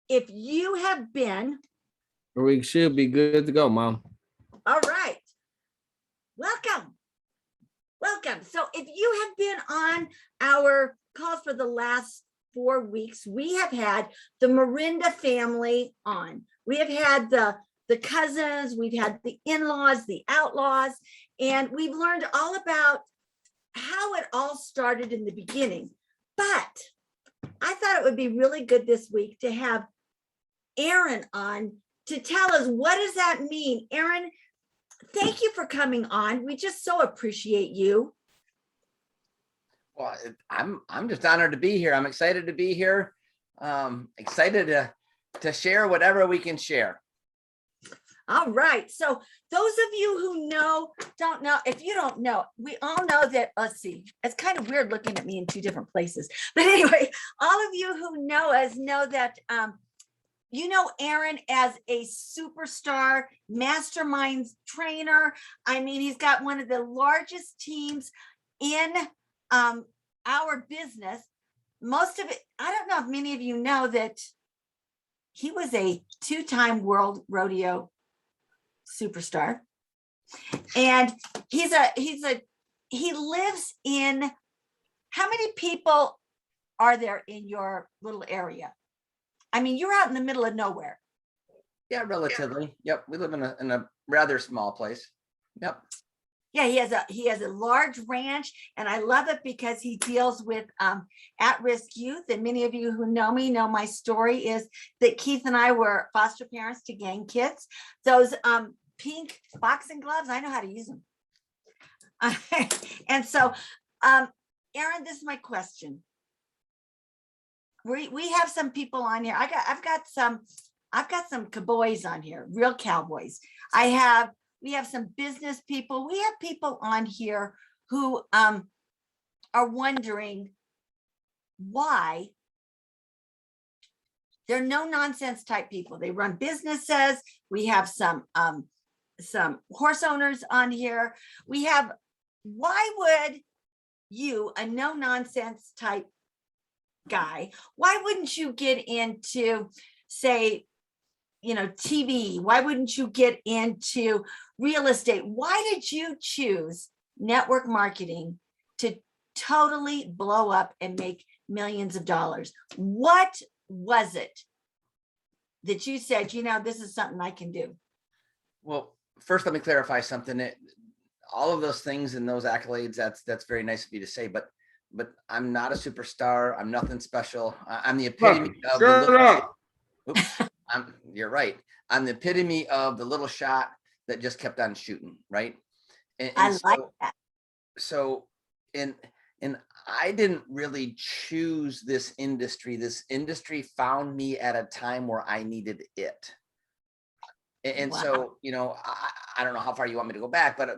if you have been, We should be good to go, Mom. all right, welcome. Welcome. So if you have been on our calls for the last 4 weeks, we have had the Morinda family on. We have had the cousins, we've had the in-laws, the outlaws, and we've learned all about how it all started in the beginning. But I thought it would be really good this week to have Aaron on to tell us, what does that mean? Aaron, thank you for coming on. We just so appreciate you. Well, I'm just honored to be here. I'm excited to be here. Excited to share whatever we can share. All right. So those of you who don't know, if you don't know, we all know that, let's see, it's kind of weird looking at me in two different places. But anyway, all of you who know us know that you know Aaron as a superstar mastermind trainer. I mean, he's got one of the largest teams in our business. Most of it, I don't know if many of you know that he was a 2-time world rodeo superstar. And he lives in, how many people are there in your little area? I mean, you're out in the middle of nowhere. Yeah, relatively. Yep. We live in a rather small place. Yep. Yeah, he has a large ranch, and I love it because he deals with at-risk youth. And many of you who know me know my story is that Keith and I were foster parents to gang kids. Those pink boxing gloves, I know how to use them. And so, Aaron, this is my question. We have some people on here. I've got some cowboys on here, real cowboys. We have some business people. We have people on here who are wondering why they're no nonsense type people. They run businesses. We have some horse owners on here. Why would you, a no nonsense type guy, why wouldn't you get into, say, TV? Why wouldn't you get into real estate? Why did you choose network marketing to totally blow up and make millions of dollars? What was it that you said, this is something I can do? Well, first, let me clarify something. All of those things and those accolades, that's very nice of you to say, but I'm not a superstar. I'm nothing special. I'm the epitome of the little, you're right. I'm the epitome of the little shot that just kept on shooting, right? And I like that. So, and I didn't really choose this industry. This industry found me at a time where I needed it. And Wow. so, I don't know how far you want me to go back, but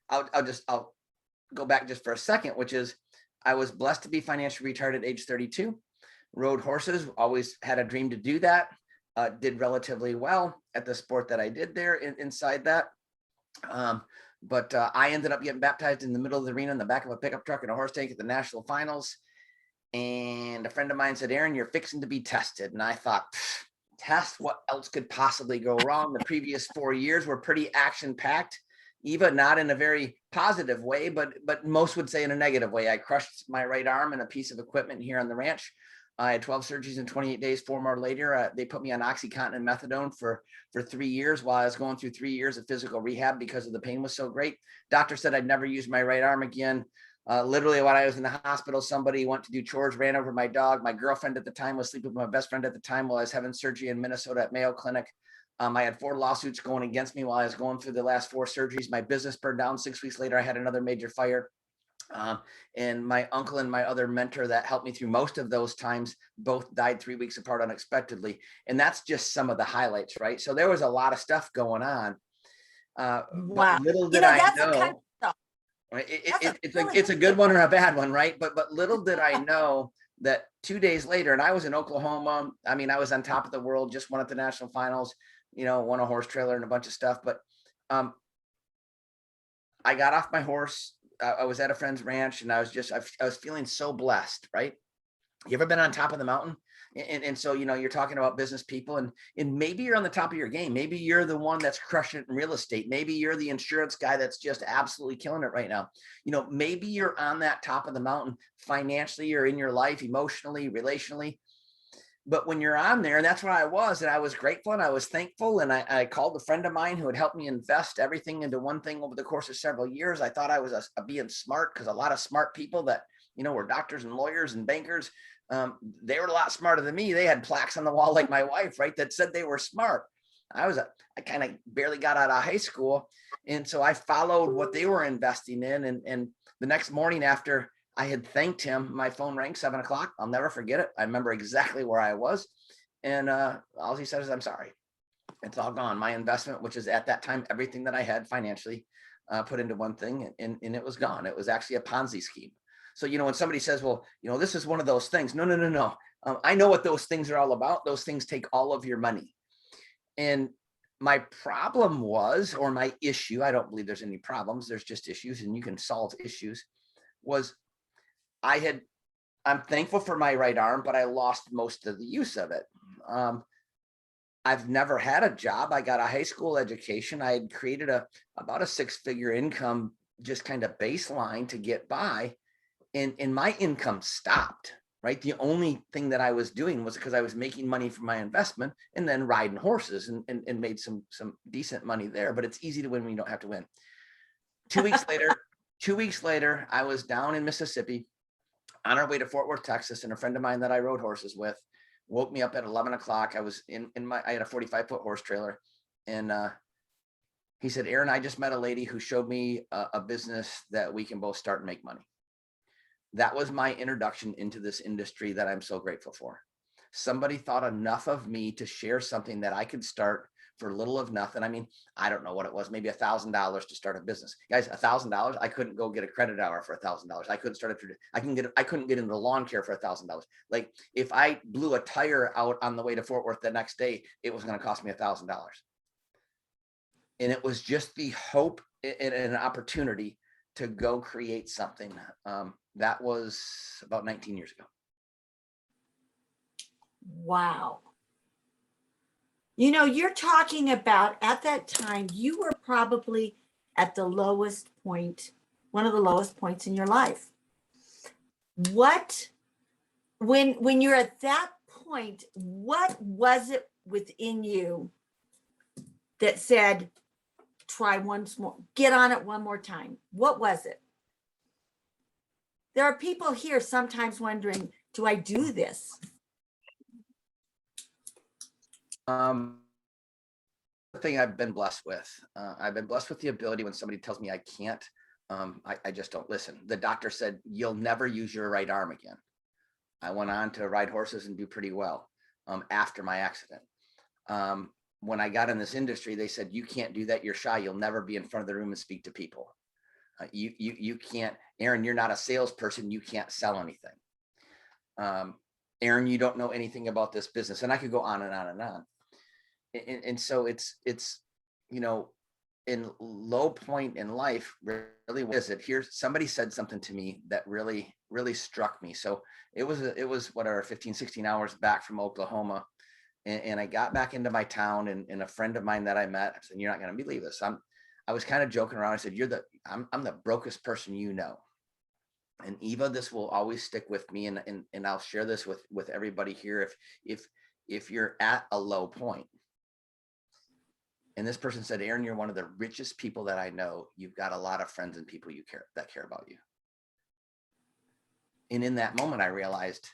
I'll go back just for a second, which is I was blessed to be financially retired at age 32, rode horses, always had a dream to do that. Did relatively well at the sport that I did there inside that. But I ended up getting baptized in the middle of the arena in the back of a pickup truck in a horse tank at the national finals. And a friend of mine said, Aaron, you're fixing to be tested. And I thought, test, what else could possibly go wrong? The previous 4 years were pretty action packed. Eava, not in a very positive way, but most would say in a negative way. I crushed my right arm and a piece of equipment here on the ranch. I had 12 surgeries in 28 days, 4 more later. They put me on OxyContin and methadone for 3 years while I was going through 3 years of physical rehab because of the pain was so great. Doctor said I'd never use my right arm again. Literally while I was in the hospital, somebody went to do chores, ran over my dog. My girlfriend at the time was sleeping with my best friend at the time while I was having surgery in Minnesota at Mayo Clinic. I had 4 lawsuits going against me while I was going through the last 4 surgeries. My business burned down. 6 weeks later, I had another major fire. And my uncle and my other mentor that helped me through most of those times both died 3 weeks apart unexpectedly. And that's just some of the highlights, right? So there was a lot of stuff going on. Wow. But little did I know. Kind of stuff. It's a good one or a bad one, right? But little did I know that 2 days later, and I was in Oklahoma. I mean, I was on top of the world, just won at the national finals, won a horse trailer and a bunch of stuff. But I got off my horse. I was at a friend's ranch and I was feeling so blessed, right? You ever been on top of the mountain And so, you're talking about business people, and maybe you're on the top of your game. Maybe you're the one that's crushing it in real estate. Maybe you're the insurance guy that's just absolutely killing it right now. Maybe you're on that top of the mountain financially, or in your life, emotionally, relationally. But when you're on there, and that's where I was, and I was grateful and I was thankful. And I called a friend of mine who had helped me invest everything into one thing over the course of several years. I thought I was being smart, because a lot of smart people that, were doctors and lawyers and bankers, they were a lot smarter than me. They had plaques on the wall like my wife, right, that said they were smart. I kind of barely got out of high school. And so I followed what they were investing in. And the next morning, after I had thanked him, my phone rang, 7 o'clock. I'll never forget it. I remember exactly where I was. And all he said is, "I'm sorry. It's all gone. My investment," which is at that time, everything that I had financially, put into one thing, and it was gone. It was actually a Ponzi scheme. So, when somebody says, "Well, this is one of those things." No. I know what those things are all about. Those things take all of your money. And my problem was, or my issue, I don't believe there's any problems. There's just issues, and you can solve issues, was I'm thankful for my right arm, but I lost most of the use of it. I've never had a job. I got a high school education. I had created about a 6-figure income, just kind of baseline to get by. And my income stopped, right? The only thing that I was doing was, because I was making money from my investment and then riding horses, and made some decent money there. But it's easy to win when you don't have to win. 2 weeks later, I was down in Mississippi on our way to Fort Worth, Texas, and a friend of mine that I rode horses with woke me up at 11 o'clock. I was I had a 45-foot horse trailer. And he said, "Aaron, I just met a lady who showed me a business that we can both start and make money." That was my introduction into this industry that I'm so grateful for. Somebody thought enough of me to share something that I could start for little of nothing. I mean, I don't know what it was, maybe $1,000 to start a business. Guys, $1,000, I couldn't go get a credit hour for $1,000. I couldn't start I couldn't get into lawn care for $1,000. Like, if I blew a tire out on the way to Fort Worth the next day, it was going to cost me $1,000. And it was just the hope and an opportunity to go create something. That was about 19 years ago. Wow. You're talking about, at that time, you were probably at the lowest point, one of the lowest points in your life. When you're at that point, what was it within you that said, "Try once more, get on it one more time"? What was it? There are people here sometimes wondering, do I do this? The thing I've been blessed with, the ability, when somebody tells me I can't, I just don't listen. The doctor said, "You'll never use your right arm again." I went on to ride horses and do pretty well after my accident. When I got in this industry, they said, "You can't do that. You're shy. You'll never be in front of the room and speak to people. You can't, Aaron, you're not a salesperson. You can't sell anything. Aaron, you don't know anything about this business." And I could go on and on and on. And so it's, in low point in life, really, what is it? Here, somebody said something to me that really, really struck me. So it was whatever, 15, 16 hours back from Oklahoma. And I got back into my town, and a friend of mine that I met, I said, "You're not going to believe this." I was kind of joking around. I said, I'm the brokest person you know. And Eava, this will always stick with me. And I'll share this with everybody here. If you're at a low point, and this person said, "Aaron, you're one of the richest people that I know. You've got a lot of friends and people that care about you." And in that moment, I realized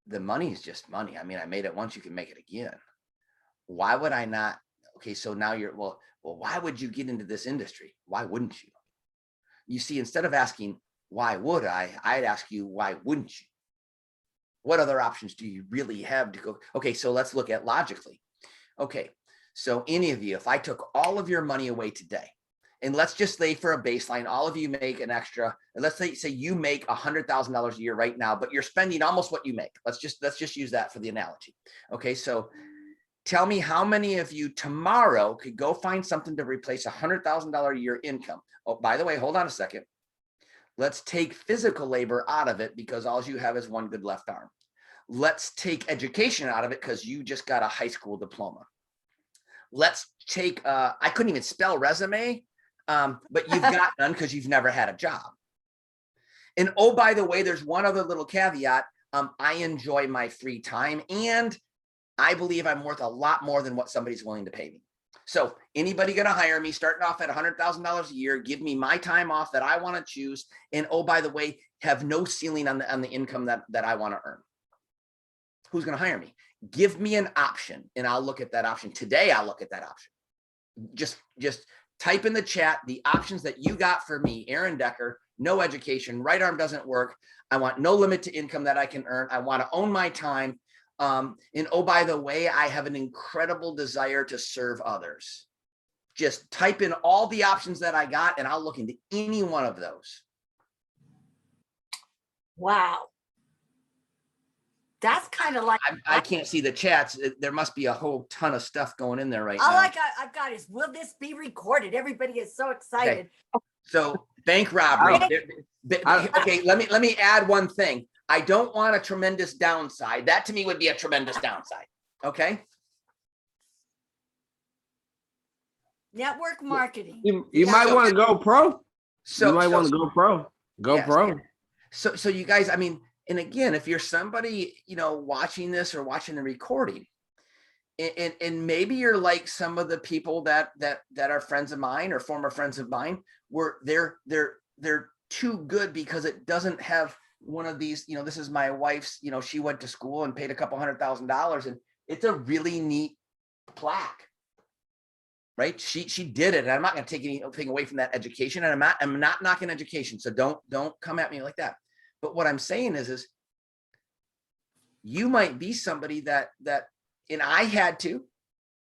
the money is just money. I mean, I made it once, you can make it again. Why would I not? Okay, so now well, why would you get into this industry? Why wouldn't you? You see, instead of asking, "Why would I'd ask you, "Why wouldn't you?" What other options do you really have to go? Okay, so let's look at logically. Okay, so any of you, if I took all of your money away today, and let's just say, for a baseline, all of you make an extra, and let's say you make $100,000 a year right now, but you're spending almost what you make. Let's just use that for the analogy. Okay, so tell me how many of you tomorrow could go find something to replace $100,000 a year income. Oh, by the way, hold on a second. Let's take physical labor out of it, because all you have is one good left arm. let's take education out of it because you just got a high school diploma. Let's take, I couldn't even spell resume, but you've got none because you've never had a job. And oh, by the way, there's one other little caveat. I enjoy my free time, and I believe I'm worth a lot more than what somebody's willing to pay me. So anybody going to hire me starting off at $100,000 a year, give me my time off that I want to choose. And oh, by the way, have no ceiling on the income that I want to earn. Who's going to hire me? Give me an option and I'll look at that option. Today, I'll look at that option. Just type in the chat the options that you got for me, Aaron Decker, no education, right arm doesn't work. I want no limit to income that I can earn. I want to own my time. And oh, by the way, I have an incredible desire to serve others. Just type in all the options that I got and I'll look into any one of those. Wow. That's kind of like, I can't see the chats. There must be a whole ton of stuff going in there right all now. I've got is, will this be recorded? Everybody is so excited. Okay. So bank robbery. Okay, let me add one thing. I don't want a tremendous downside. That to me would be a tremendous downside. Okay. Network marketing. You might want to go pro. So you might want to go pro. Go yes. pro. So you guys, I mean, and again, if you're somebody, watching this or watching the recording, and maybe you're like some of the people that are friends of mine or former friends of mine, where they're too good because it doesn't have one of these, this is my wife's, she went to school and paid a couple $100,000 and it's a really neat plaque, right? She did it. And I'm not going to take anything away from that education. And I'm not knocking education. So don't come at me like that. But what I'm saying is you might be somebody that, and I had to,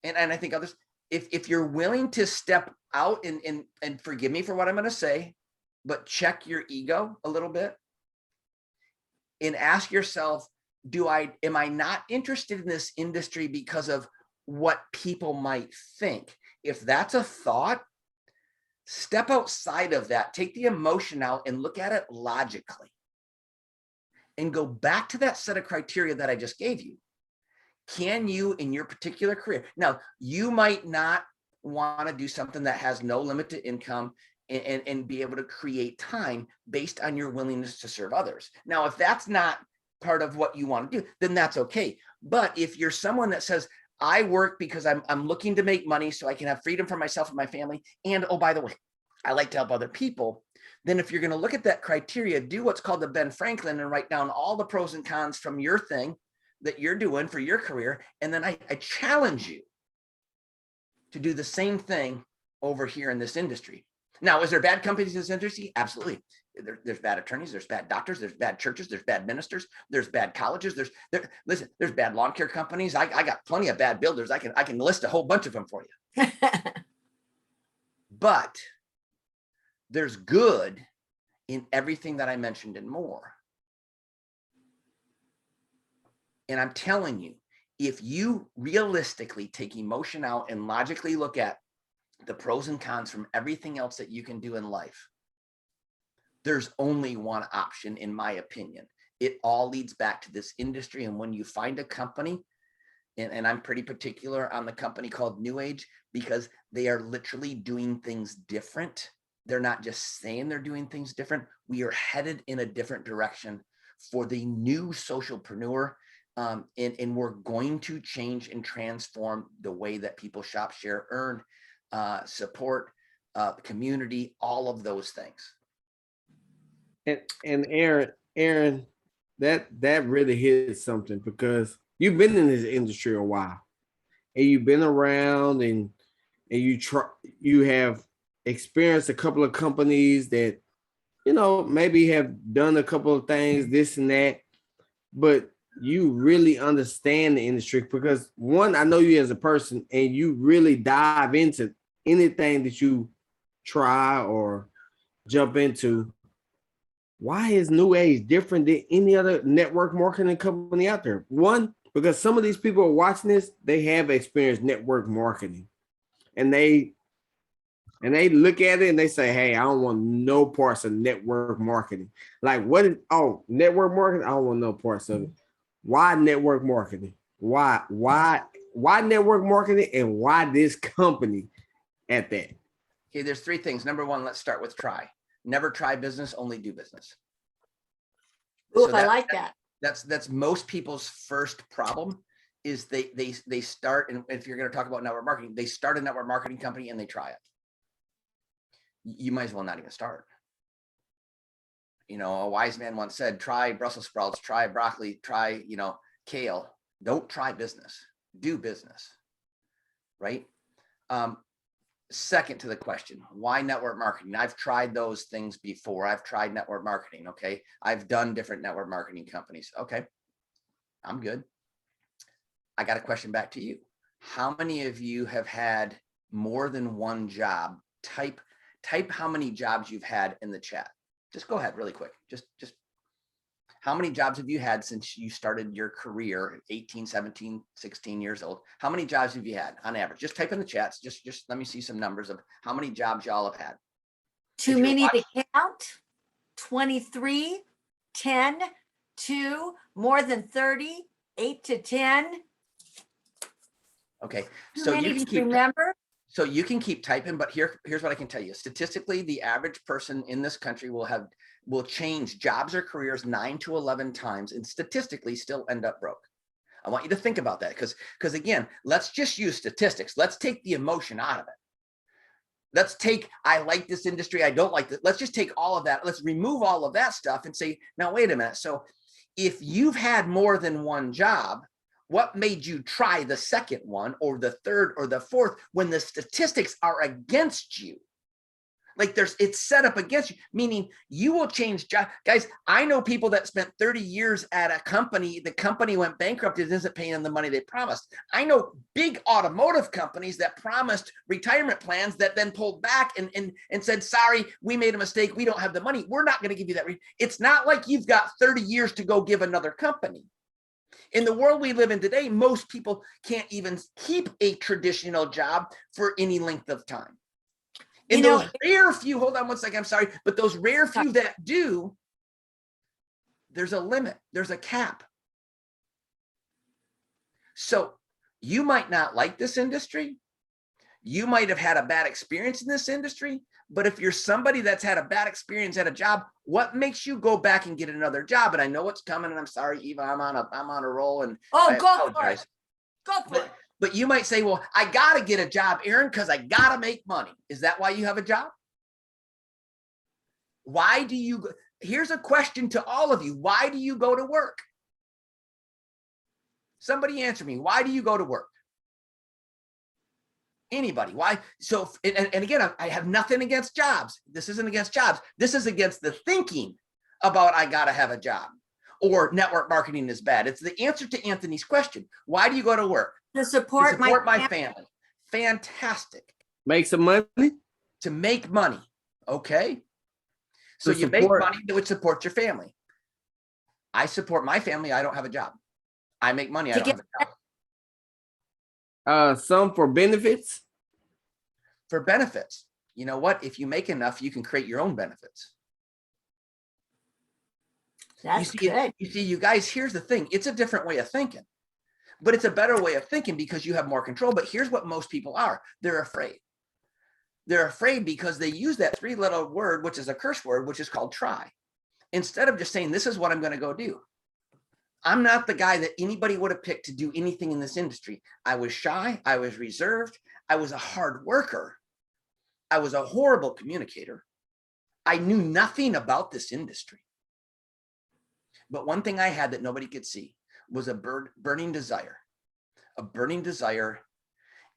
and I think others, if you're willing to step out and forgive me for what I'm going to say, but check your ego a little bit and ask yourself, am I not interested in this industry because of what people might think? If that's a thought, step outside of that, take the emotion out and look at it logically and go back to that set of criteria that I just gave you. Can you, in your particular career, now you might not want to do something that has no limit to income and be able to create time based on your willingness to serve others. Now, if that's not part of what you want to do, then that's okay. But if you're someone that says, I work because I'm looking to make money so I can have freedom for myself and my family, and oh, by the way, I like to help other people, then if you're going to look at that criteria, do what's called the Ben Franklin and write down all the pros and cons from your thing that you're doing for your career. And then I challenge you to do the same thing over here in this industry. Now, is there bad companies in this industry? Absolutely. There's bad attorneys, there's bad doctors, there's bad churches, there's bad ministers, there's bad colleges, listen, there's bad lawn care companies. I got plenty of bad builders. I can list a whole bunch of them for you. But there's good in everything that I mentioned and more. And I'm telling you, if you realistically take emotion out and logically look at the pros and cons from everything else that you can do in life, there's only one option, in my opinion. It all leads back to this industry. And when you find a company, and I'm pretty particular on the company called New Age, because they are literally doing things different. They're not just saying they're doing things different. We are headed in a different direction for the new socialpreneur. And we're going to change and transform the way that people shop, share, earn, support, community, all of those things. And Aaron, that really hits something, because you've been in this industry a while and you've been around and you have experienced a couple of companies that, maybe have done a couple of things, this and that, but you really understand the industry because, one, I know you as a person and you really dive into anything that you try or jump into. Why is New Age different than any other network marketing company out there? One, because some of these people are watching this, they have experienced network marketing, and they look at it and they say, hey, I don't want no parts of network marketing. Like, what is, network marketing? I don't want no parts of it. Why network marketing? Why network marketing, and why this company at that? Okay, there's three things. Number one, let's start with try. Never try business, only do business. Ooh, So I like that. That's most people's first problem is they start, and if you're going to talk about network marketing, they start a network marketing company and they try it. You might as well not even start. You know, a wise man once said, try Brussels sprouts, try broccoli, try, kale. Don't try business, do business, right? Second to the question, why network marketing? I've tried those things before. I've tried network marketing. Okay. I've done different network marketing companies. Okay. I'm good. I got a question back to you. How many of you have had more than one job? Type how many jobs you've had in the chat. Just go ahead really quick. Just how many jobs have you had since you started your career, 18, 17, 16 years old? How many jobs have you had on average? Just type in the chats. Just let me see some numbers of how many jobs y'all have had. Too many to count. 23, 10, 2, more than 30, 8 to 10. Okay, Too so many you can to keep remember. So you can keep typing, but here's what I can tell you. Statistically, the average person in this country will change jobs or careers 9 to 11 times and statistically still end up broke. I want you to think about that because again, let's just use statistics. Let's take the emotion out of it. Let's take, I like this industry, I don't like it. Let's just take all of that. Let's remove all of that stuff and say, now, wait a minute. So if you've had more than one job, what made you try the second one or the third or the fourth when the statistics are against you? Like it's set up against you, meaning you will change job. Guys, I know people that spent 30 years at a company. The company went bankrupt. It isn't paying them the money they promised. I know big automotive companies that promised retirement plans that then pulled back and said, sorry, we made a mistake. We don't have the money. We're not going to give you that. It's not like you've got 30 years to go give another company. In the world we live in today, most people can't even keep a traditional job for any length of time. And those rare few, hold on one second, I'm sorry, but those rare few that do, there's a limit, there's a cap. So you might not like this industry. You might have had a bad experience in this industry, but if you're somebody that's had a bad experience at a job, what makes you go back and get another job? And I know what's coming, and I'm sorry, Eva, I'm on a roll, and go for it. Go for it. But you might say, well, I got to get a job, Aaron, because I got to make money. Is that why you have a job? Why do you? Here's a question to all of you. Why do you go to work? Somebody answer me. Why do you go to work? Anybody? Why? So, and again, I have nothing against jobs. This isn't against jobs. This is against the thinking about I got to have a job or network marketing is bad. It's the answer to Anthony's question. Why do you go to work? To support my family. Fantastic. Make some money? To make money. Okay. So you make money that would support your family. I support my family. I don't have a job. I make money. I don't have a job. Some for benefits? For benefits. You know what? If you make enough, you can create your own benefits. That's good. You see, you guys, here's the thing. It's a different way of thinking. But it's a better way of thinking because you have more control. But here's what most people are. They're afraid. They're afraid because they use that 3-letter word, which is a curse word, which is called try. Instead of just saying, this is what I'm going to go do. I'm not the guy that anybody would have picked to do anything in this industry. I was shy. I was reserved. I was a hard worker. I was a horrible communicator. I knew nothing about this industry. But one thing I had that nobody could see was a burning desire,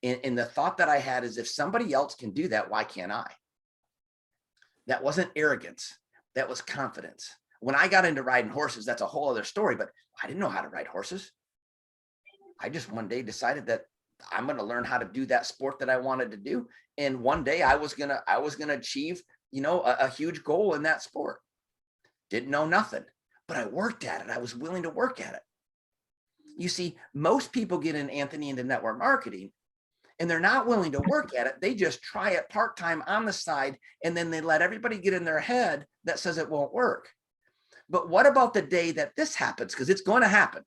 and the thought that I had is if somebody else can do that, why can't I? That wasn't arrogance. That was confidence. When I got into riding horses, that's a whole other story, but I didn't know how to ride horses. I just one day decided that I'm going to learn how to do that sport that I wanted to do. And one day I was going to achieve, a huge goal in that sport. Didn't know nothing, but I worked at it. I was willing to work at it. You see, most people get into network marketing and they're not willing to work at it. They just try it part-time on the side. And then they let everybody get in their head that says it won't work. But what about the day that this happens? Because it's going to happen.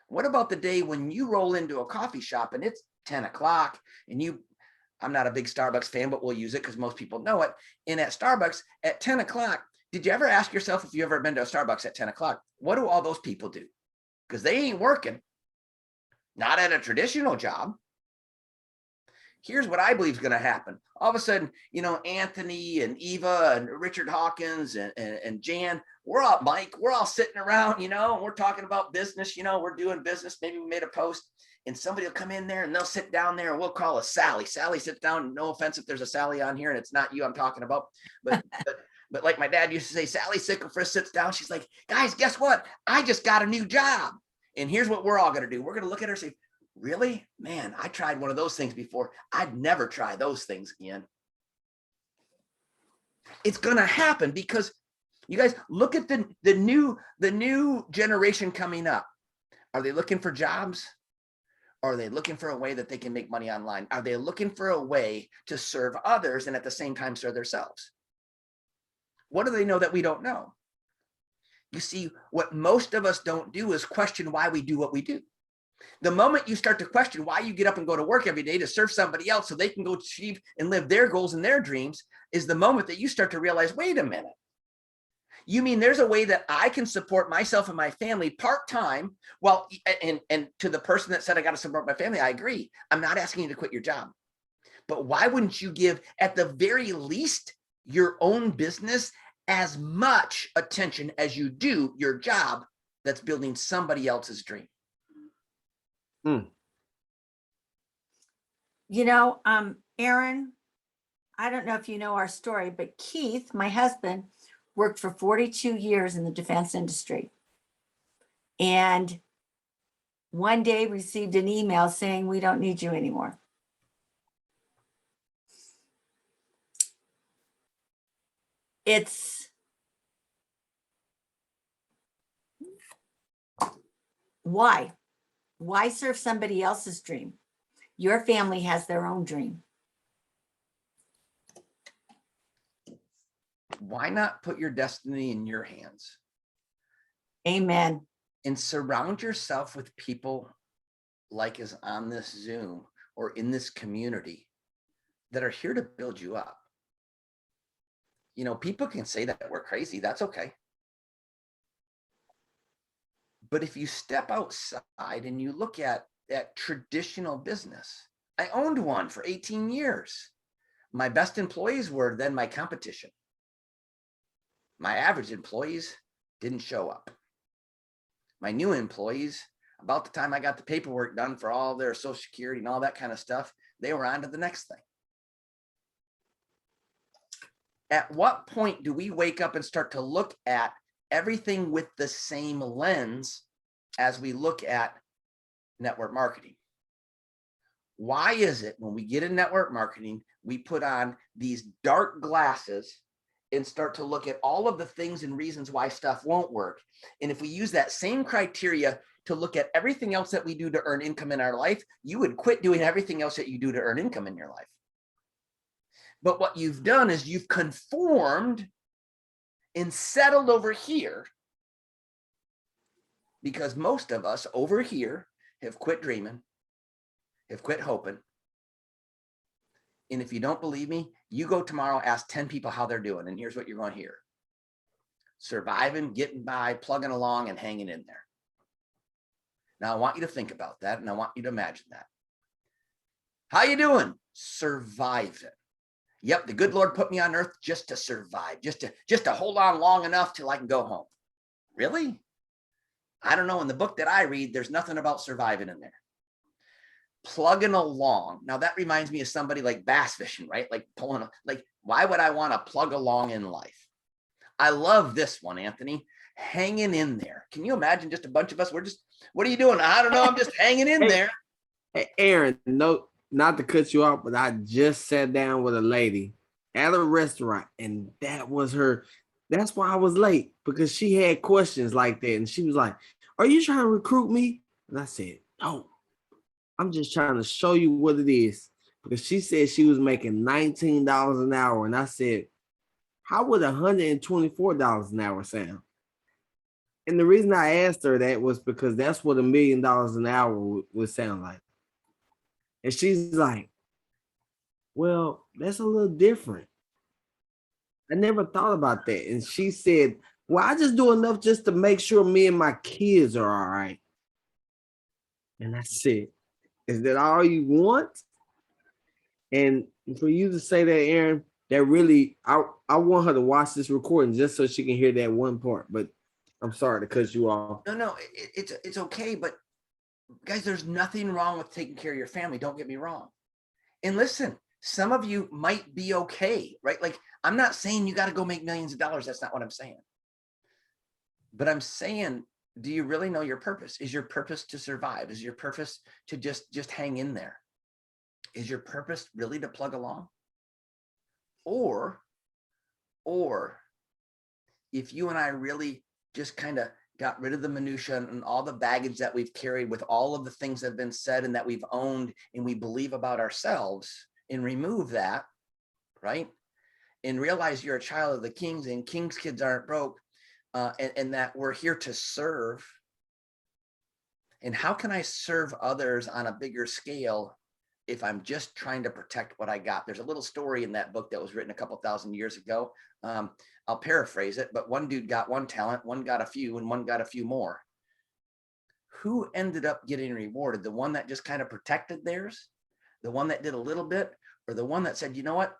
What about the day when you roll into a coffee shop and it's 10 o'clock and I'm not a big Starbucks fan, but we'll use it because most people know it. And at Starbucks at 10 o'clock, did you ever ask yourself, if you ever been to a Starbucks at 10 o'clock, what do all those people do? Because they ain't working, not at a traditional job. Here's what I believe is going to happen. All of a sudden, Anthony and Eava and Richard Hawkins and Jan, we're all sitting around, we're talking about business, we're doing business. Maybe we made a post and somebody will come in there and they'll sit down there and we'll call a Sally. Sally sits down. No offense if there's a Sally on here and it's not you I'm talking about, but like my dad used to say, Sally Sicklefrist sits down. She's like, guys, guess what? I just got a new job. And here's what we're all going to do. We're going to look at her and say, really? Man, I tried one of those things before. I'd never try those things again. It's going to happen because you guys look at the new generation coming up. Are they looking for jobs? Or are they looking for a way that they can make money online? Are they looking for a way to serve others and at the same time serve themselves? What do they know that we don't know? You see, what most of us don't do is question why we do what we do. The moment you start to question why you get up and go to work every day to serve somebody else so they can go achieve and live their goals and their dreams is the moment that you start to realize, wait a minute. You mean there's a way that I can support myself and my family part-time? Well, and to the person that said I got to support my family, I agree. I'm not asking you to quit your job. But why wouldn't you give, at the very least, your own business as much attention as you do your job that's building somebody else's dream? Aaron, I don't know if you know our story, but Keith, my husband, worked for 42 years in the defense industry. And one day received an email saying, we don't need you anymore. It's why serve somebody else's dream? Your family has their own dream. Why not put your destiny in your hands? Amen. And surround yourself with people like is on this Zoom or in this community that are here to build you up. People can say that we're crazy. That's okay. But if you step outside and you look at traditional business, I owned one for 18 years. My best employees were then my competition. My average employees didn't show up. My new employees, about the time I got the paperwork done for all their Social Security and all that kind of stuff, they were on to the next thing. At what point do we wake up and start to look at everything with the same lens as we look at network marketing? Why is it when we get in network marketing, we put on these dark glasses and start to look at all of the things and reasons why stuff won't work? And if we use that same criteria to look at everything else that we do to earn income in our life, you would quit doing everything else that you do to earn income in your life. But what you've done is you've conformed and settled over here, because most of us over here have quit dreaming, have quit hoping. And if you don't believe me, you go tomorrow, ask 10 people how they're doing. And here's what you're going to hear: surviving, getting by, plugging along, and hanging in there. Now, I want you to think about that, and I want you to imagine that. How you doing? Surviving. Yep, the good Lord put me on earth just to survive, just to hold on long enough till I can go home. Really? I don't know. In the book that I read, there's nothing about surviving in there. Plugging along. Now that reminds me of somebody like bass fishing, right? Like why would I want to plug along in life? I love this one, Anthony. Hanging in there. Can you imagine just a bunch of us? What are you doing? I don't know. I'm just hanging in there. Hey, Aaron, no, not to cut you off, but I just sat down with a lady at a restaurant, and that's why I was late, because she had questions like that. And she was like, are you trying to recruit me? And I said, no, I'm just trying to show you what it is. Because she said she was making $19 an hour. And I said, how would $124 an hour sound? And the reason I asked her that was because that's what $1 million an hour would sound like. And she's like, well, that's a little different. I never thought about that. And she said, well, I just do enough just to make sure me and my kids are all right. And I said, is that all you want? And for you to say that, Aaron, that really, I want her to watch this recording just so she can hear that one part. But I'm sorry to cut you off. No, it's okay. But guys, there's nothing wrong with taking care of your family. Don't get me wrong. And listen, some of you might be okay, right? Like, I'm not saying you got to go make millions of dollars. That's not what I'm saying. But I'm saying, do you really know your purpose? Is your purpose to survive? Is your purpose to just hang in there? Is your purpose really to plug along? Or if you and I really just kind of got rid of the minutia and all the baggage that we've carried with all of the things that have been said and that we've owned and we believe about ourselves, and remove that, right? And realize you're a child of the kings, and kings' kids aren't broke, and that we're here to serve. And how can I serve others on a bigger scale if I'm just trying to protect what I got? There's a little story in that book that was written a couple thousand years ago. I'll paraphrase it, but one dude got one talent, one got a few, and one got a few more. Who ended up getting rewarded? The one that just kind of protected theirs, the one that did a little bit, or the one that said, you know what,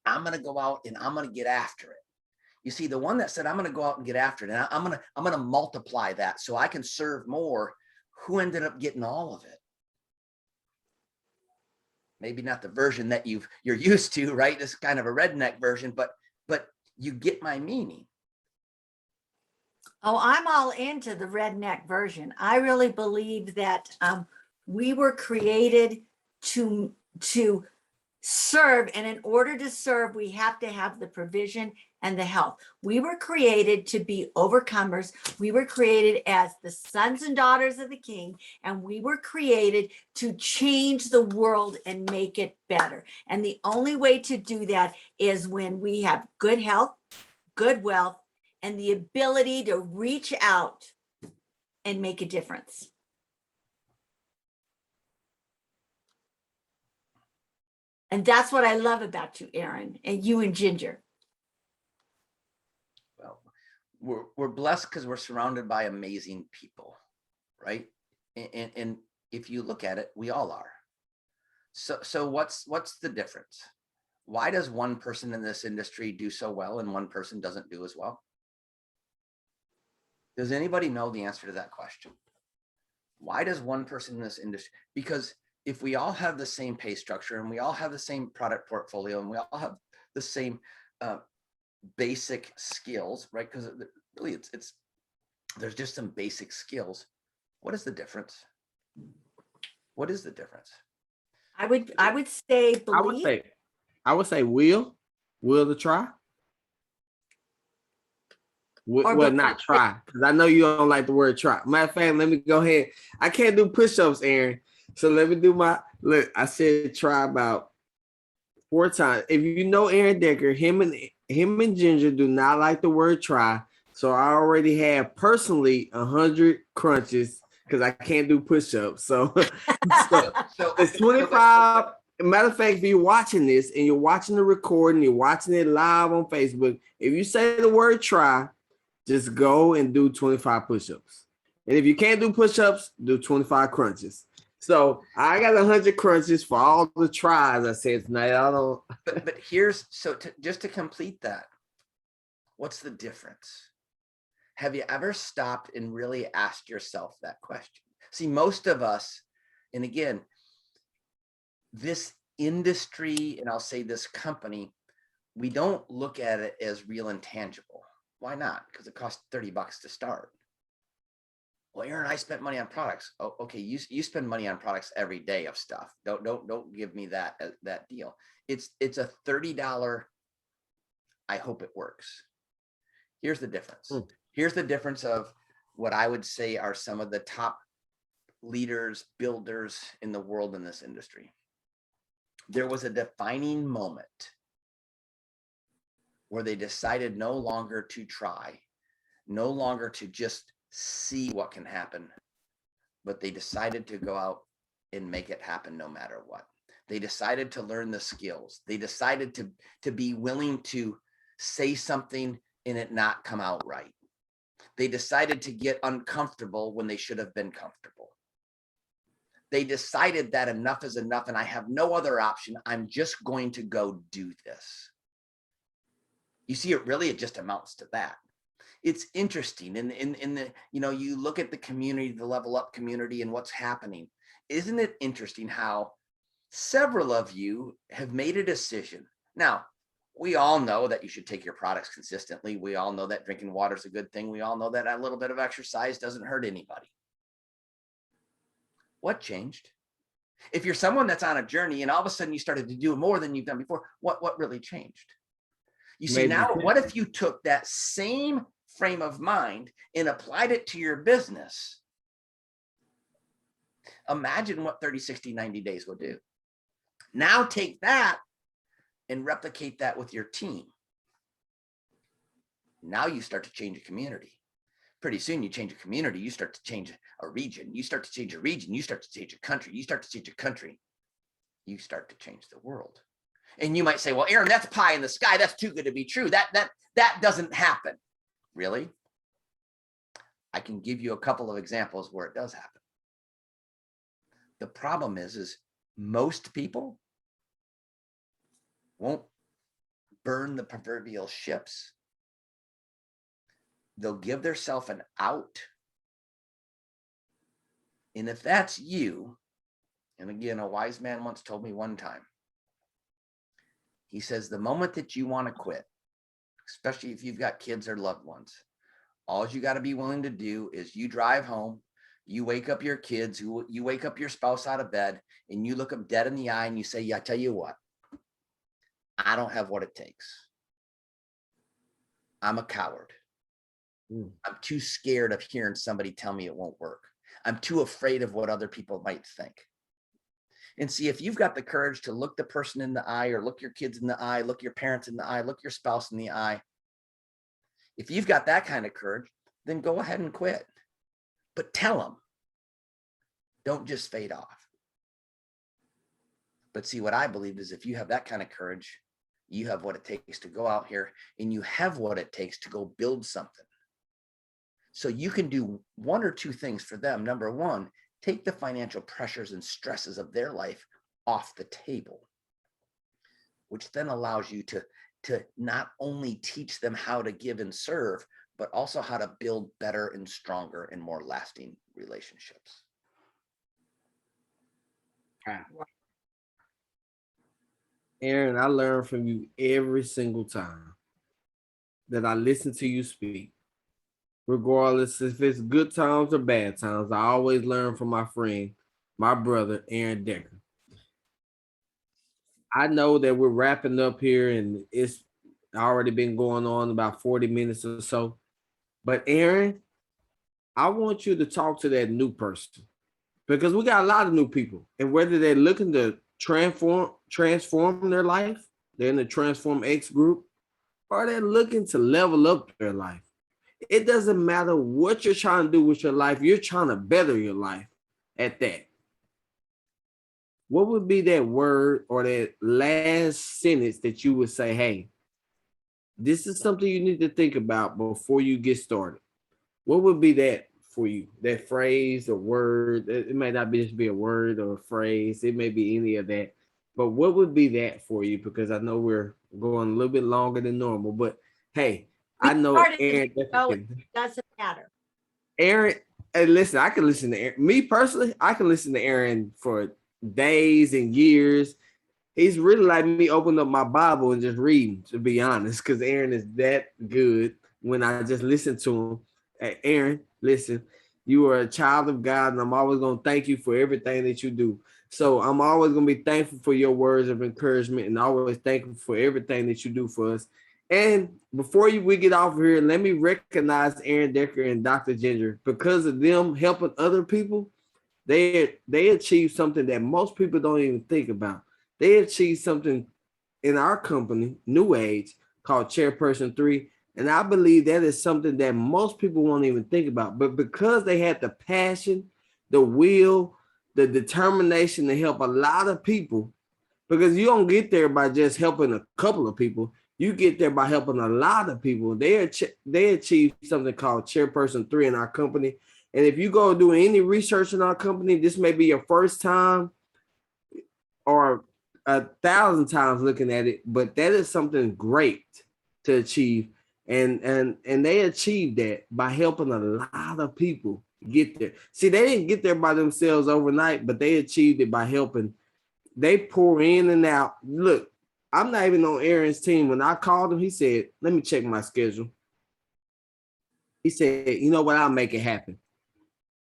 I'm going to go out and I'm going to get after it. You see, the one that said, I'm going to go out and get after it, and I'm going to multiply that so I can serve more. Who ended up getting all of it? Maybe not the version that you're used to, right? This is kind of a redneck version, but you get my meaning. Oh, I'm all into the redneck version. I really believe that we were created to serve, and in order to serve, we have to have the provision and the health. We were created to be overcomers. We were created as the sons and daughters of the King, and we were created to change the world and make it better. And the only way to do that is when we have good health, good wealth, and the ability to reach out and make a difference. And that's what I love about you, Aaron, and you and Ginger. Well, we're blessed because we're surrounded by amazing people, right? And if you look at it, we all are. So what's the difference? Why does one person in this industry do so well and one person doesn't do as well? Does anybody know the answer to that question? Why does one person in this industry? Because if we all have the same pay structure and we all have the same product portfolio and we all have the same basic skills, right? Because really it's there's just some basic skills. What is the difference? What is the difference? I would say belief. I would say will to try. Well, not try, because I know you don't like the word try. Matter of fact, let me go ahead. I can't do push-ups, Aaron. So let me do look. I said try about 4 times. If you know Aaron Decker, him and Ginger do not like the word try. So I already have personally 100 crunches because I can't do push-ups. So it's 25. Matter of fact, if you're watching this and you're watching the recording, you're watching it live on Facebook, if you say the word try, just go and do 25 push-ups. And if you can't do push-ups, do 25 crunches. So I got 100 crunches for all the tries I said tonight. I don't. But here's just to complete that. What's the difference? Have you ever stopped and really asked yourself that question? See, most of us, and again, this industry, and I'll say this company, we don't look at it as real and tangible. Why not? Because it costs $30 to start. Well, Aaron, I spent money on products. Oh, okay, you spend money on products every day of stuff. Don't give me that deal. It's a $30. I hope it works. Here's the difference. Here's the difference of what I would say are some of the top leaders, builders in the world in this industry. There was a defining moment where they decided no longer to try. no longer to just see what can happen, but they decided to go out and make it happen no matter what. They decided to learn the skills. They decided to be willing to say something and it not come out right. They decided to get uncomfortable when they should have been comfortable. They decided that enough is enough and I have no other option. I'm just going to go do this. You see, it just amounts to that. It's interesting. In the, you look at the community, the Level Up community and what's happening. Isn't it interesting how several of you have made a decision? Now, we all know that you should take your products consistently. We all know that drinking water is a good thing. We all know that a little bit of exercise doesn't hurt anybody. What changed? If you're someone that's on a journey and all of a sudden you started to do more than you've done before, what really changed? You see, now what if you took that same frame of mind and applied it to your business? Imagine what 30, 60, 90 days will do. Now take that and replicate that with your team. Now you start to change a community. Pretty soon you change a community, you start to change a region. You start to change a region, you start to change a country. You start to change a country. You start to change the world. And you might say, well, Aaron, that's pie in the sky. That's too good to be true. That doesn't happen. Really? I can give you a couple of examples where it does happen. The problem is most people won't burn the proverbial ships. They'll give themselves an out. And if that's you, and again, a wise man once told me one time, he says, the moment that you want to quit, especially if you've got kids or loved ones, all you got to be willing to do is you drive home, you wake up your kids, you wake up your spouse out of bed, and you look them dead in the eye and you say, yeah, I tell you what, I don't have what it takes. I'm a coward. I'm too scared of hearing somebody tell me it won't work. I'm too afraid of what other people might think. And see, if you've got the courage to look the person in the eye, or look your kids in the eye, look your parents in the eye, look your spouse in the eye, if you've got that kind of courage, then go ahead and quit. But tell them, don't just fade off. But see, what I believe is if you have that kind of courage, you have what it takes to go out here and you have what it takes to go build something. So you can do one or two things for them. Number one, take the financial pressures and stresses of their life off the table, which then allows you to not only teach them how to give and serve, but also how to build better and stronger and more lasting relationships. Aaron, I learn from you every single time that I listen to you speak. Regardless if it's good times or bad times, I always learn from my friend, my brother, Aaron Decker. I know that we're wrapping up here and it's already been going on about 40 minutes or so. But Aaron, I want you to talk to that new person because we got a lot of new people. And whether they're looking to transform their life, they're in the Transform X group, or they're looking to level up their life. It doesn't matter what you're trying to do with your life. You're trying to better your life at that. What would be that word or that last sentence that you would say, hey, this is something you need to think about before you get started? What would be that for you? That phrase or word? It may not be just be a word or a phrase. It may be any of that. But what would be that for you? Because I know we're going a little bit longer than normal. But hey, I know Aaron doesn't matter. Aaron, hey, listen, I can listen to Aaron. Me personally, I can listen to Aaron for days and years. He's really like me opening up my Bible and just reading, to be honest, because Aaron is that good when I just listen to him. Hey, Aaron, listen, you are a child of God, and I'm always going to thank you for everything that you do. So I'm always going to be thankful for your words of encouragement and always thankful for everything that you do for us. And before we get off here, let me recognize Aaron Decker and Dr. Ginger. Because of them helping other people, they achieved something that most people don't even think about. They achieved something in our company, New Age, called Chairperson 3. And I believe that is something that most people won't even think about. But because they had the passion, the will, the determination to help a lot of people, because you don't get there by just helping a couple of people. You get there by helping a lot of people. They achieved something called Chairperson 3 in our company. And if you go do any research in our company, this may be your first time or 1,000 times looking at it, but that is something great to achieve. And they achieved that by helping a lot of people get there. See, they didn't get there by themselves overnight, but they achieved it by helping. They pour in and out. Look, I'm not even on Aaron's team. When I called him, he said, let me check my schedule. He said, you know what? I'll make it happen.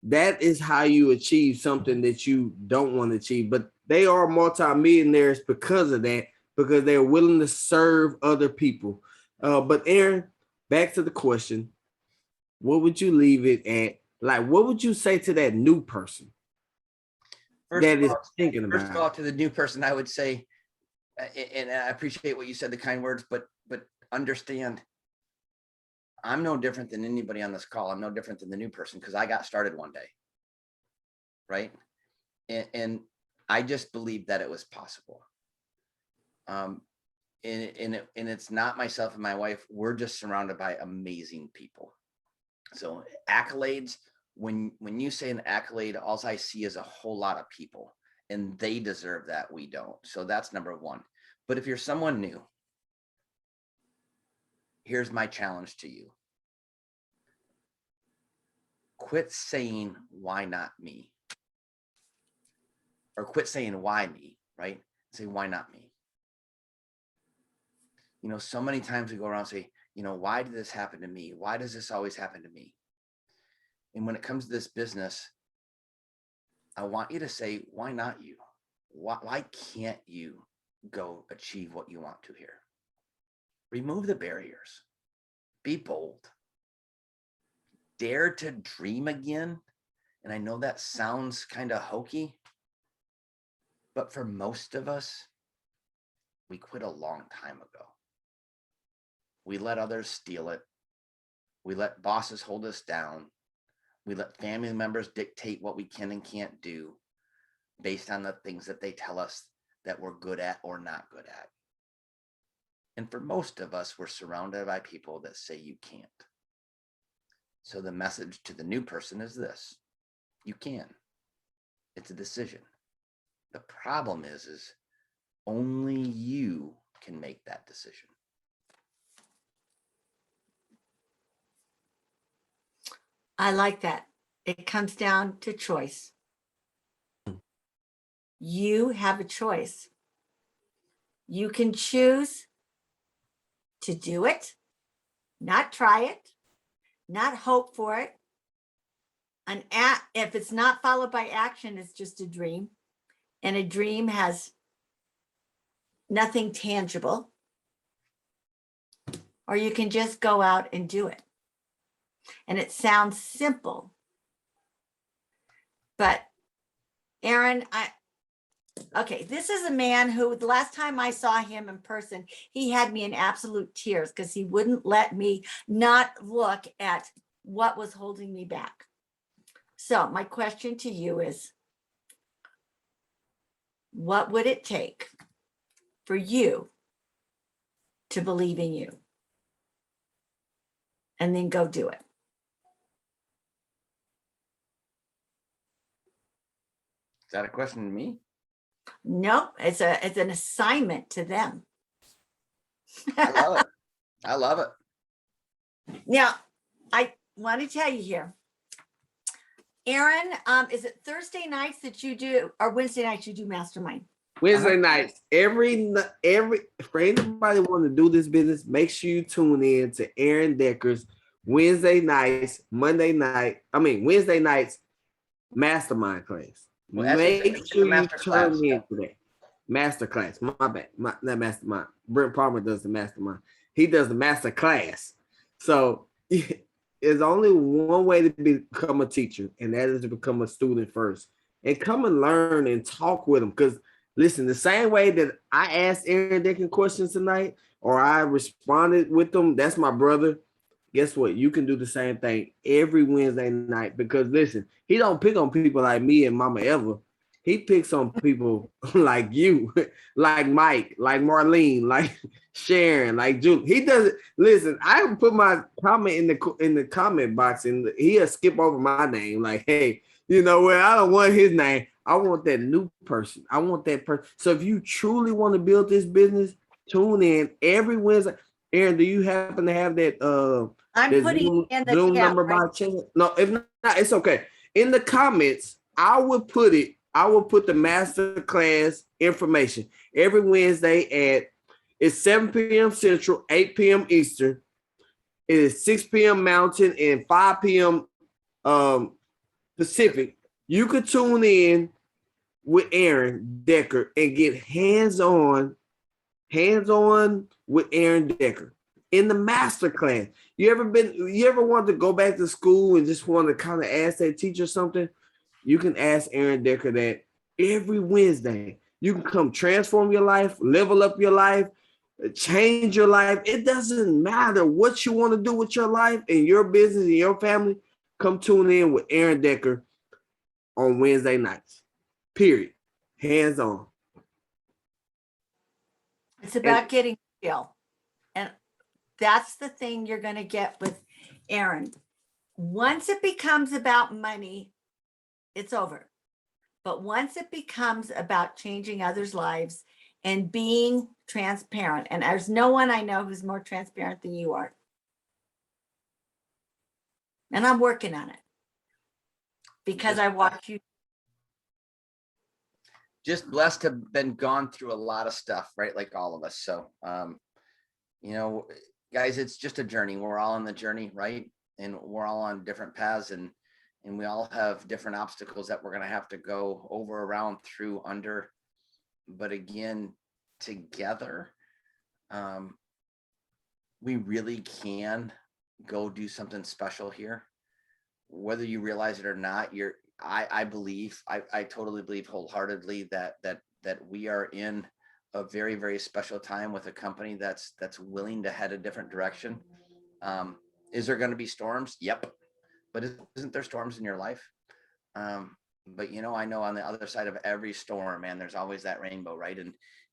That is how you achieve something that you don't want to achieve. But they are multimillionaires because of that, because they're willing to serve other people. But Aaron, back to the question, what would you leave it at? Like, what would you say to that new person thinking about? First of all, to the new person, I would say, and I appreciate what you said, the kind words, but understand, I'm no different than anybody on this call. I'm no different than the new person because I got started one day, right? And I just believed that it was possible. And it's not myself and my wife. We're just surrounded by amazing people. So accolades, when you say an accolade, all I see is a whole lot of people, and they deserve that. We don't. So that's number one. But if you're someone new, here's my challenge to you. Quit saying, why not me? Or quit saying, why me, right? Say, why not me? You know, so many times we go around and say, you know, why did this happen to me? Why does this always happen to me? And when it comes to this business, I want you to say, why not you? Why can't you go achieve what you want to here? Remove the barriers. Be bold. Dare to dream again. And I know that sounds kind of hokey, but for most of us, we quit a long time ago. We let others steal it. We let bosses hold us down. We let family members dictate what we can and can't do based on the things that they tell us that we're good at or not good at. And for most of us, we're surrounded by people that say you can't. So the message to the new person is this: you can. It's a decision. The problem is only you can make that decision. I like that. It comes down to choice. You have a choice. You can choose to do it, not try it, not hope for it. If it's not followed by action, it's just a dream. And a dream has nothing tangible. Or you can just go out and do it. And it sounds simple. But Aaron, this is a man who, the last time I saw him in person, he had me in absolute tears because he wouldn't let me not look at what was holding me back. So my question to you is, what would it take for you to believe in you? And then go do it. Is that a question to me? No, it's an assignment to them. I love it. I love it. Now, I want to tell you here, Aaron, is it Thursday nights that you do, or Wednesday nights you do mastermind? Wednesday nights, every for anybody want to do this business, make sure you tune in to Aaron Decker's Wednesday nights mastermind class. Well, Make sure you turn into that master class. My bad, not mastermind. Brent Palmer does the mastermind. He does the master class. So there's only one way to become a teacher, and that is to become a student first, and come and learn and talk with them, because Listen, the same way that I asked Aaron Decker questions tonight, or I responded with them, that's my brother. Guess what? You can do the same thing every Wednesday night because listen, he don't pick on people like me and Mama Eva. He picks on people like you, like Mike, like Marlene, like Sharon, like Julie. He doesn't listen. I put my comment in the comment box, and he'll skip over my name. Like, hey, you know what? I don't want his name. I want that new person. I want that person. So if you truly want to build this business, tune in every Wednesday. Aaron, do you happen to have that I'm the putting Zoom, in the Zoom chat number right. by chance? No, if not, it's okay. In the comments, I will put the master class information every Wednesday at it's 7 p.m. Central, 8 p.m. Eastern. It is 6 p.m. Mountain and 5 p.m. Pacific. You could tune in with Aaron Decker and get hands-on with Aaron Decker in the master class. You ever want to go back to school and just want to kind of ask that teacher something? You can ask Aaron Decker that every Wednesday. You can come transform your life, level up your life, change your life. It doesn't matter what you want to do with your life and your business and your family. Come tune in with Aaron Decker on Wednesday nights. Period. Hands on. It's about getting real. And that's the thing you're going to get with Aaron. Once it becomes about money, it's over. But once it becomes about changing others' lives and being transparent, and there's no one I know who's more transparent than you are. And I'm working on it because I watch you. Just blessed to have been gone through a lot of stuff, right? Like all of us. So, you know, guys, it's just a journey. We're all on the journey, right? And we're all on different paths, and we all have different obstacles that we're going to have to go over, around, through, under. But again, together, we really can go do something special here. Whether you realize it or not, I believe, I totally believe wholeheartedly that we are in a very, very special time with a company that's willing to head a different direction. Is there going to be storms? Yep. But isn't there storms in your life? But you know, I know on the other side of every storm, man, there's always that rainbow, right?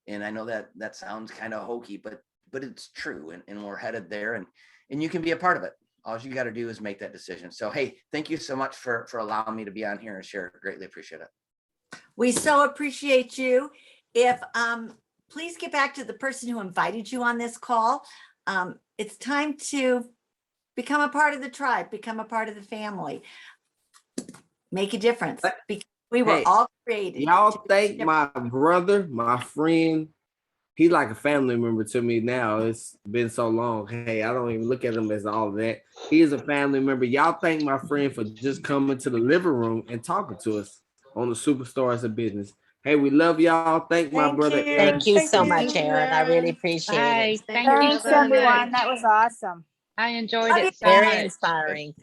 And I know that sounds kind of hokey, but it's true, and we're headed there, and you can be a part of it. All you got to do is make that decision. So, hey, thank you so much for allowing me to be on here and share. Greatly appreciate it. We so appreciate you. If please get back to the person who invited you on this call. It's time to become a part of the tribe, become a part of the family, make a difference. Because we were all created. Y'all thank my brother, my friend. He's like a family member to me now. It's been so long. Hey, I don't even look at him as all of that. He is a family member. Y'all thank my friend for just coming to the living room and talking to us on the Superstars of Business. Hey, we love y'all. Thank my brother you. Aaron. Thank you so you. much, Aaron. I really appreciate Bye. it. Thank you Thanks, so everyone. much. That was awesome. I enjoyed Love it you. so Very much. inspiring.